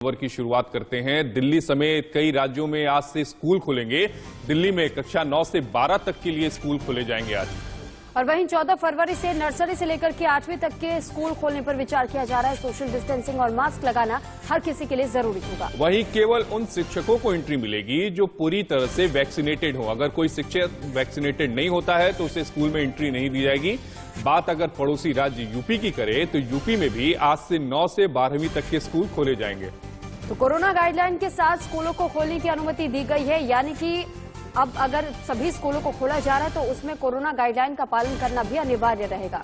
खबर की शुरुआत करते हैं। दिल्ली समेत कई राज्यों में आज से स्कूल खुलेंगे। दिल्ली में कक्षा 9 से 12 तक के लिए स्कूल खोले जाएंगे आज। और वहीं 14 फरवरी से नर्सरी से लेकर के 8वीं तक के स्कूल खोलने पर विचार किया जा रहा है। सोशल डिस्टेंसिंग और मास्क लगाना हर किसी के लिए जरूरी होगा। वहीं केवल उन शिक्षकों को एंट्री मिलेगी जो पूरी तरह से वैक्सीनेटेड हो। अगर कोई शिक्षक वैक्सीनेटेड नहीं होता है तो उसे स्कूल में एंट्री नहीं दी जाएगी। बात अगर पड़ोसी राज्य यूपी की करे तो यूपी में भी आज से 9 से 12वीं तक के स्कूल खोले जाएंगे। तो कोरोना गाइडलाइन के साथ स्कूलों को खोलने की अनुमति दी गई है, यानी कि अब अगर सभी स्कूलों को खोला जा रहा है तो उसमें कोरोना गाइडलाइन का पालन करना भी अनिवार्य रहेगा।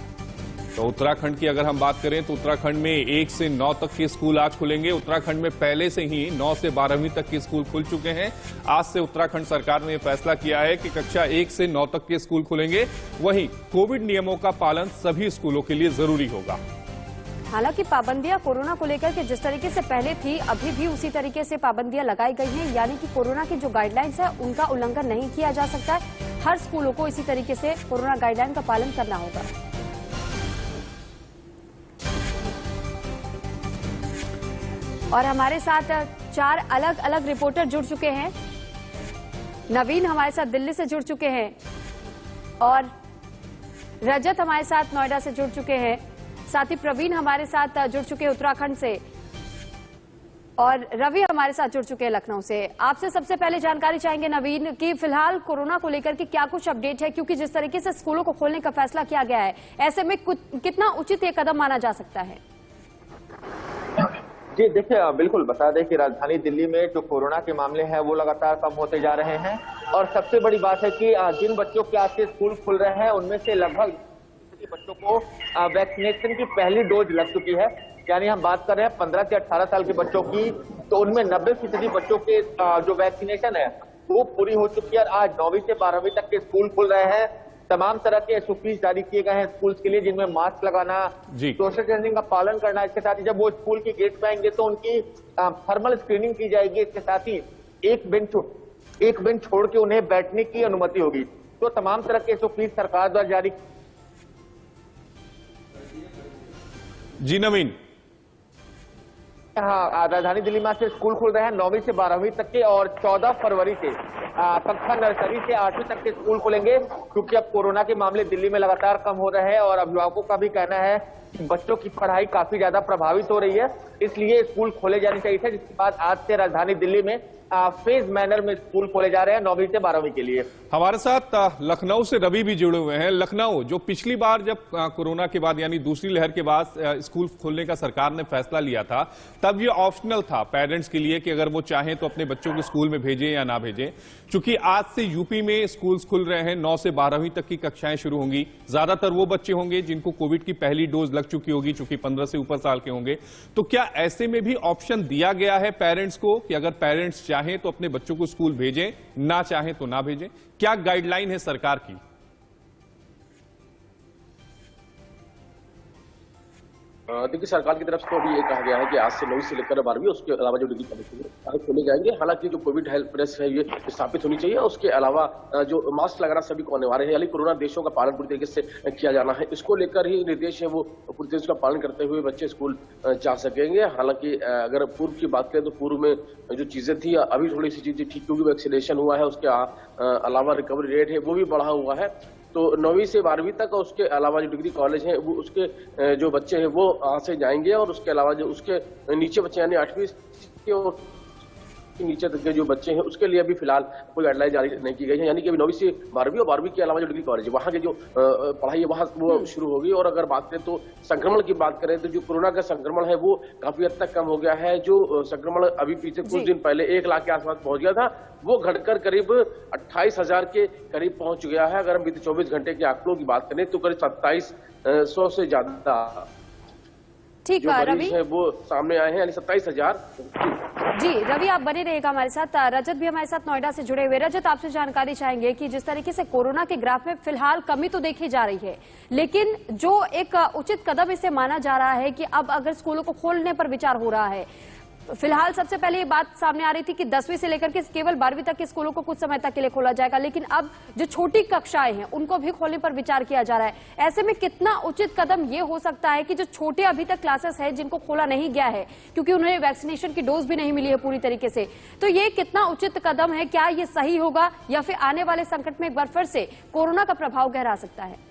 तो उत्तराखंड की अगर हम बात करें तो उत्तराखंड में 1 से 9 तक के स्कूल आज खुलेंगे। उत्तराखंड में पहले से ही 9 से 12वीं तक के स्कूल खुल चुके हैं। आज से उत्तराखंड सरकार ने फैसला किया है कि कक्षा 1 से 9 तक के स्कूल खुलेंगे। वहीं कोविड नियमों का पालन सभी स्कूलों के लिए जरूरी होगा। हालांकि पाबंदियां कोरोना को लेकर के जिस तरीके से पहले थी अभी भी उसी तरीके से पाबंदियां लगाई गई हैं, यानी कि कोरोना की जो गाइडलाइंस है उनका उल्लंघन नहीं किया जा सकता है। हर स्कूलों को इसी तरीके से कोरोना गाइडलाइन का पालन करना होगा। और हमारे साथ 4 अलग अलग रिपोर्टर जुड़ चुके हैं। नवीन हमारे साथ दिल्ली से जुड़ चुके हैं और रजत हमारे साथ नोएडा से जुड़ चुके हैं। साथ ही प्रवीण हमारे साथ जुड़ चुके हैं उत्तराखंड से और रवि हमारे साथ जुड़ चुके हैं लखनऊ से। आपसे सबसे पहले जानकारी चाहेंगे नवीन कि फिलहाल कोरोना को लेकर के क्या कुछ अपडेट है, क्योंकि जिस तरीके से स्कूलों को खोलने का फैसला किया गया है ऐसे में कितना उचित ये कदम माना जा सकता है? जी देखिए, बिल्कुल बता दें कि राजधानी दिल्ली में जो कोरोना के मामले हैं वो लगातार कम होते जा रहे हैं और सबसे बड़ी बात है कि जिन बच्चों के आज से स्कूल खुल रहे हैं उनमें से लगभग बच्चों को वैक्सीनेशन की पहली डोज लग चुकी है। यानी हम बात कर रहे हैं 15 से 18 साल के बच्चों की, तो उनमें 90% बच्चों के जो वैक्सीनेशन है वो पूरी हो चुकी है। और आज 9वीं से 12वीं तक के स्कूल खुल रहे हैं। तमाम तरह के SOPs जारी किए गए हैं स्कूल्स के लिए, जिनमें मास्क लगाना, सोशल डिस्टेंसिंग का पालन करना। इसके साथ ही जब वो स्कूल के गेट पे आएंगे तो उनकी थर्मल स्क्रीनिंग की जाएगी। इसके साथ ही एक बेंच छोड़ के उन्हें बैठने की अनुमति होगी। तो तमाम तरह के SOPs सरकार द्वारा जारी। जी नवीन। हाँ, राजधानी दिल्ली में से स्कूल खुल रहे हैं 9वीं से 12वीं तक के और 14 फरवरी से कक्षा नर्सरी से 8वीं तक के स्कूल खुलेंगे, क्योंकि अब कोरोना के मामले दिल्ली में लगातार कम हो रहे हैं और अभिभावकों का भी कहना है कि बच्चों की पढ़ाई काफी ज्यादा प्रभावित हो रही है, इसलिए स्कूल खोले जाने चाहिए थे। जिसके बाद आज से राजधानी दिल्ली में फेज मैनर में स्कूल खोले जा रहे हैं 9वीं से 12वीं के लिए। हमारे साथ लखनऊ से रवि भी जुड़े हुए हैं। लखनऊ, जो पिछली बार जब कोरोना के बाद यानी दूसरी लहर के बाद स्कूल खोलने का सरकार ने फैसला लिया था, तब ये ऑप्शनल था पेरेंट्स के लिए कि अगर वो चाहें तो अपने बच्चों को स्कूल में भेजें या ना भेजें। चूंकि आज से यूपी में स्कूल खुल रहे हैं, 9 से 12वीं तक की कक्षाएं शुरू होंगी। ज्यादातर वो बच्चे होंगे जिनको कोविड की पहली डोज लग चुकी होगी, चूंकि 15 से ऊपर साल के होंगे। तो क्या ऐसे में भी ऑप्शन दिया गया है पेरेंट्स को कि अगर पेरेंट्स चाहें तो अपने बच्चों को स्कूल भेजें, ना चाहें तो ना भेजें? क्या गाइडलाइन है सरकार की? देखिए, सरकार की तरफ से तो अभी ये कहा गया है कि आज से 9वीं से लेकर 12वीं, उसके अलावा जो डिग्री कॉलेज खोले जाएंगे। हालांकि जो कोविड हेल्पनेस है ये स्थापित होनी चाहिए। उसके अलावा जो मास्क लगाना सभी को अनिवार्य है, यानी कोरोना देशों का पालन पूरी तरीके से किया जाना है। इसको लेकर ही निर्देश है वो पूरी तरीके का पालन करते हुए बच्चे स्कूल जा सकेंगे। हालांकि अगर पूर्व की बात करें तो पूर्व में जो चीजें थी अभी थोड़ी सी चीजें ठीक, क्योंकि वैक्सीनेशन हुआ है, उसके अलावा रिकवरी रेट है वो भी बढ़ा हुआ है। तो 9वीं से 12वीं तक और उसके अलावा जो डिग्री कॉलेज है वो उसके जो बच्चे हैं वो यहाँ से जाएंगे और उसके अलावा जो उसके नीचे बच्चे यानी 8वीं और नीचे तक के जो बच्चे हैं उसके लिए अभी फिलहाल कोई गाइडलाइन जारी नहीं की गई है। यानी कि अभी 9वीं से 12वीं और 12वीं के अलावा जो डिग्री कॉलेज है वहाँ की जो पढ़ाई है वहाँ वो शुरू होगी। और अगर बात करें तो संक्रमण की बात करें तो जो कोरोना का संक्रमण है वो काफी हद तक कम हो गया है। जो संक्रमण अभी पीछे कुछ दिन पहले 1 लाख के आसपास पहुंच गया था, वो घटकर करीब 28,000 के करीब पहुंच गया है। अगर हम बीते 24 घंटे के आंकड़ों की बात करें तो करीब 2700 से ज्यादा ठीक है रवि है वो सामने आए हैं, यानी 27,000। जी रवि, आप बने रहिएगा हमारे साथ। रजत भी हमारे साथ नोएडा से जुड़े हुए। रजत, आपसे जानकारी चाहेंगे कि जिस तरीके से कोरोना के ग्राफ में फिलहाल कमी तो देखी जा रही है, लेकिन जो एक उचित कदम इसे माना जा रहा है कि अब अगर स्कूलों को खोलने पर विचार हो रहा है, फिलहाल सबसे पहले ये बात सामने आ रही थी कि 10वीं से लेकर के केवल 12वीं तक के स्कूलों को कुछ समय तक के लिए खोला जाएगा, लेकिन अब जो छोटी कक्षाएं हैं उनको भी खोलने पर विचार किया जा रहा है। ऐसे में कितना उचित कदम ये हो सकता है कि जो छोटे अभी तक क्लासेस है जिनको खोला नहीं गया है क्योंकि उन्हें वैक्सीनेशन की डोज भी नहीं मिली है पूरी तरीके से, तो ये कितना उचित कदम है? क्या ये सही होगा या फिर आने वाले संकट में एक बार फिर से कोरोना का प्रभाव गहरा सकता है?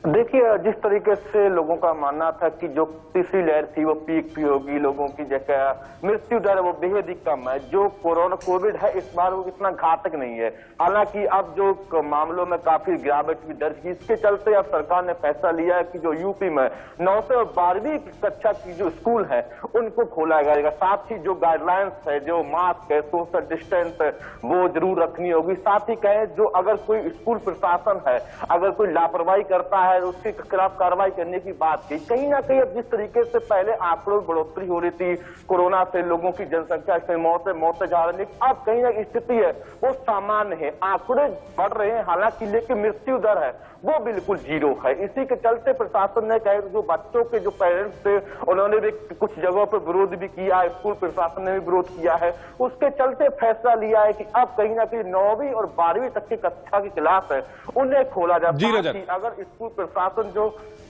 देखिए, जिस तरीके से लोगों का मानना था कि जो तीसरी लहर थी वो पीक भी होगी, लोगों की जगह मृत्यु दर वो बेहद ही कम है, जो कोविड है इस बार वो इतना घातक नहीं है। हालांकि अब जो मामलों में काफी गिरावट भी दर्ज की, इसके चलते अब सरकार ने फैसला लिया है कि जो यूपी में 9 से 12वीं कक्षा की जो स्कूल है उनको खोला जाएगा। साथ ही जो गाइडलाइंस है, जो मास्क है, सोशल डिस्टेंस है, वो जरूर रखनी होगी। साथ ही कहे जो अगर कोई स्कूल प्रशासन है अगर कोई लापरवाही करता है उसके खिलाफ कार्रवाई करने की बात की। कहीं ना कहीं अब जिस तरीके से पहले आंकड़ों में बढ़ोतरी हो रही थी, कोरोना से लोगों की जनसंख्या से मौतें जा रही, लेकिन अब कहीं ना स्थिति है वो सामान्य है, आंकड़े बढ़ रहे हैं हालांकि, लेकिन मृत्यु दर है वो बिल्कुल 0 है। इसी के चलते प्रशासन ने कहा जो बच्चों के जो पेरेंट्स थे उन्होंने भी कुछ जगहों पर विरोध भी किया है, स्कूल प्रशासन ने भी विरोध किया है। उसके चलते फैसला लिया है कि अब कहीं ना कहीं 9वीं और 12वीं तक की कक्षा की क्लास है उन्हें खोला जाता है। अगर स्कूल प्रशासन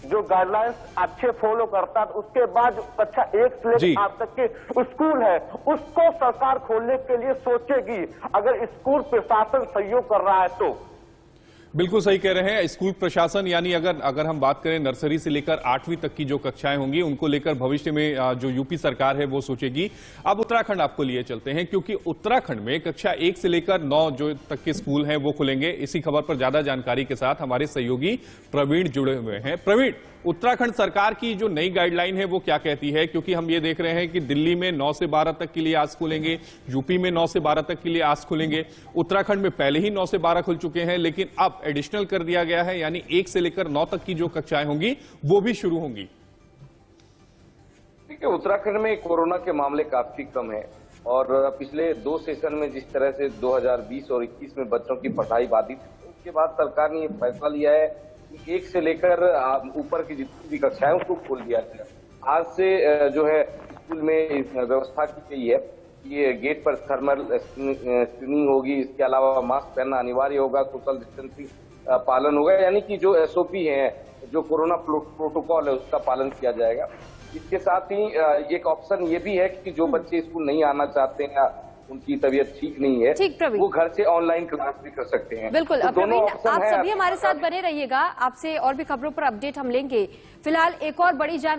जो गाइडलाइंस अच्छे फॉलो करता है उसके बाद कक्षा 1 से लेकर 8 तक के स्कूल है उसको सरकार खोलने के लिए सोचेगी, अगर स्कूल प्रशासन सहयोग कर रहा है तो। बिल्कुल सही कह रहे हैं स्कूल प्रशासन, यानी अगर हम बात करें नर्सरी से लेकर 8वीं तक की जो कक्षाएं होंगी उनको लेकर भविष्य में जो यूपी सरकार है वो सोचेगी। अब उत्तराखंड आपको लिए चलते हैं क्योंकि उत्तराखंड में कक्षा 1 से लेकर 9 जो तक के स्कूल हैं वो खुलेंगे। इसी खबर पर ज्यादा जानकारी के साथ हमारे सहयोगी प्रवीण जुड़े हुए हैं। प्रवीण, उत्तराखंड सरकार की जो नई गाइडलाइन है वो क्या कहती है? क्योंकि हम ये देख रहे हैं कि दिल्ली में 9 से 12 तक के लिए आज खुलेंगे, यूपी में 9 से 12 तक के लिए आज खुलेंगे, उत्तराखंड में पहले ही 9 से 12 खुल चुके हैं, लेकिन अब एडिशनल कर दिया गया है, यानी 1 से लेकर 9 तक की जो कक्षाएं होंगी वो भी शुरू होंगी। देखिए, उत्तराखंड में कोरोना के मामले काफी कम है और पिछले 2 सेशन में जिस तरह से 2020 और 21 में बच्चों की पढ़ाई बाधित थी, उसके बाद सरकार ने ये फैसला लिया है कि 1 से लेकर ऊपर की जितनी भी कक्षाएं उसको खोल दिया जाए। आज से जो है स्कूल में व्यवस्था की गई है, ये गेट पर थर्मल स्क्रीनिंग होगी, इसके अलावा मास्क पहनना अनिवार्य होगा, सोशल डिस्टेंसिंग पालन होगा, यानी कि जो SOP है, जो कोरोना प्रोटोकॉल है उसका पालन किया जाएगा। इसके साथ ही एक ऑप्शन ये भी है कि जो बच्चे स्कूल नहीं आना चाहते हैं, उनकी तबीयत ठीक नहीं है, वो घर से ऑनलाइन क्लास भी कर सकते हैं। बिल्कुल। तो प्रवीण, आप सभी हमारे साथ बने रहिएगा, आपसे और भी खबरों पर अपडेट हम लेंगे। फिलहाल एक और बड़ी जानकारी